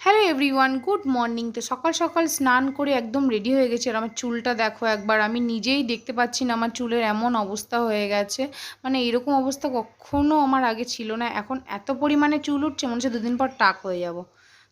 Hello everyone, good morning. তো সকাল সকাল স্নান করে একদম রেডি হয়ে গেছি। আর আমার চুলটা দেখো একবার, আমি নিজেই দেখতে পাচ্ছি না আমার চুলের এমন অবস্থা হয়ে গেছে। মানে এরকম অবস্থা কখনো আমার আগে ছিল না। এখন এত পরিমাণে চুল উঠছে, মনে হচ্ছে দুদিন পর টাক হয়ে যাব।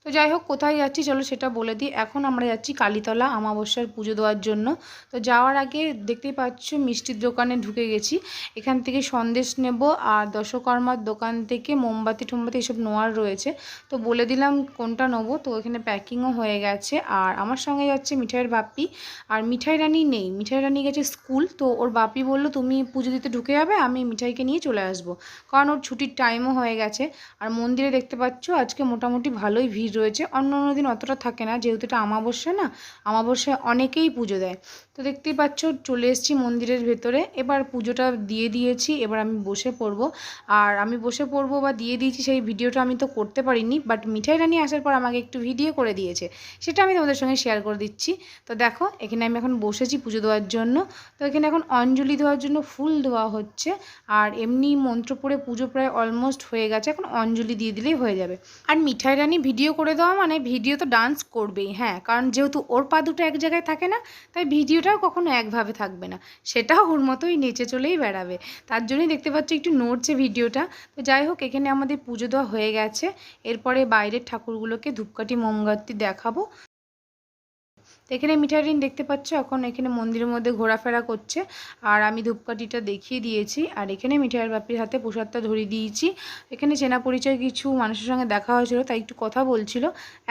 তো যাই হোক, কোথায় যাচ্ছি চলো সেটা বলে দিই। এখন আমরা যাচ্ছি কালীতলা আমাবস্যার পুজো দেওয়ার জন্য। তো যাওয়ার আগে দেখতেই পাচ্ছ মিষ্টির দোকানে ঢুকে গেছি। এখান থেকে সন্দেশ নেব আর দশকর্মার দোকান থেকে মোমবাতি টোমবাতি এসব নেওয়ার রয়েছে। তো বলে দিলাম কোনটা নেবো। তো এখানে প্যাকিংও হয়ে গেছে। আর আমার সঙ্গে যাচ্ছে মিঠাইয়ের বাপি। আর মিঠাই রানী নেই, মিঠাই রানী গেছে স্কুল। তো ওর বাপি বললো তুমি পুজো দিতে ঢুকে যাবে, আমি মিঠাইকে নিয়ে চলে আসবো, কারণ ওর ছুটির টাইমও হয়ে গেছে। আর মন্দিরে দেখতে পাচ্ছ আজকে মোটামুটি ভালোই ভিড় রয়েছে। অন্য অন্য দিন অতটা থাকে না, যেহেতু এটা আমাবস্যা না, আমাবস্যায় অনেকেই পুজো দেয়। তো দেখতেই পাচ্ছ চলে এসেছি মন্দিরের ভেতরে। এবার পুজোটা দিয়ে দিয়েছি, এবার আমি বসে পড়বো। আর আমি বসে পড়বো বা দিয়ে দিয়েছি সেই ভিডিওটা আমি তো করতে পারিনি, বাট মিঠাই রানী আসার পর আমাকে একটু ভিডিও করে দিয়েছে, সেটা আমি তোমাদের সঙ্গে শেয়ার করে দিচ্ছি। তো দেখো এখানে আমি এখন বসেছি পুজো দেওয়ার জন্য। তো এখানে এখন অঞ্জলি দেওয়ার জন্য ফুল দেওয়া হচ্ছে। আর এমনি মন্ত্র পড়ে পুজো প্রায় অলমোস্ট হয়ে গেছে, এখন অঞ্জলি দিয়ে দিলেই হয়ে যাবে। আর মিঠাই রানী ভিডিও করে দেওয়া মানে ভিডিও তো ডান্স করবেই, হ্যাঁ, কারণ যেহেতু ওর পা দুটো এক জায়গায় থাকে না, তাই ভিডিওটাও কখনো একভাবে থাকবে না, সেটাও ওর মতোই নেচে চলেই বেড়াবে। তার জন্যই দেখতে পাচ্ছ একটু নড়ছে ভিডিওটা। তো যাই হোক, এখানে আমাদের পুজো দেওয়া হয়ে গেছে। এরপরে বাইরের ঠাকুরগুলোকে ধূপকাঠি মোমবাতি দেখাবো। তো এখানে মিঠাই রানী দেখতে পাচ্ছ এখন এখানে মন্দিরের মধ্যে ঘোরাফেরা করছে। আর আমি ধূপকাঠিটা দেখিয়ে দিয়েছি। আর এখানে মিঠাইয়ের বাপির হাতে প্রসাদটা ধরিয়ে দিয়েছি। এখানে চেনা পরিচয় কিছু মানুষের সঙ্গে দেখা হয়েছিল, তাই একটু কথা বলছিল।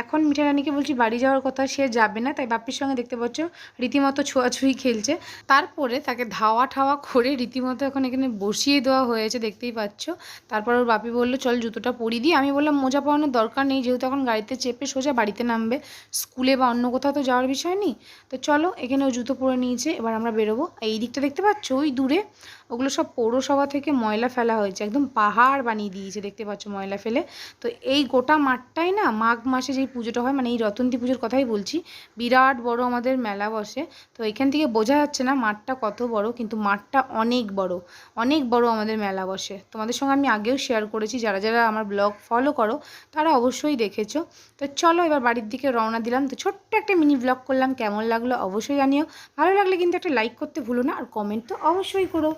এখন মিঠাই রানীকে বলছি বাড়ি যাওয়ার কথা, সে যাবে না, তাই বাপির সঙ্গে দেখতে পাচ্ছ রীতিমতো ছোঁয়াছুঁই খেলছে। তারপরে তাকে ধাওয়া ঠাওয়া করে রীতিমতো এখন এখানে বসিয়ে দেওয়া হয়েছে, দেখতেই পাচ্ছ। তারপর ওর বাপি বললো চল জুতোটা পরিয়ে দিই। আমি বললাম মোজা পরানোর দরকার নেই, যেহেতু এখন গাড়িতে চেপে সোজা বাড়িতে নামবে, স্কুলে বা অন্য কোথাও তো যাওয়ার বিষয় নেই। তো চলো, এখানে ও জুতো পরে নিয়েছে, এবার আমরা বেরোবো। এই দিকটা দেখতে পাচ্ছ ওই দূরে, ওগুলো সব পৌরসভা থেকে ময়লা ফেলা হয়েছে, একদম পাহাড় বানিয়ে দিয়েছে, দেখতে পাচ্ছ ময়লা ফেলে। তো এই গোটা মাঠটাই না মাঘ মাসে যেই পুজোটা হয়, মানে এই রতন্তী পুজোর কথাই বলছি, বিরাট বড় আমাদের মেলা বসে। তো এখান থেকে বোঝা যাচ্ছে না মাঠটা কত বড়, কিন্তু মাঠটা অনেক বড়, অনেক বড় আমাদের মেলা বসে। তোমাদের সঙ্গে আমি আগেও শেয়ার করেছি, যারা যারা আমার ব্লগ ফলো করো তারা অবশ্যই দেখেছো। তো চলো এবার বাড়ির দিকে রওনা দিলাম। তো ছোট্ট একটা মিনি ব্লগ করলাম, কেমন লাগলো অবশ্যই জানিও। ভালো লাগলে কিন্তু একটা লাইক করতে ভুলো না, আর কমেন্ট তো অবশ্যই করো।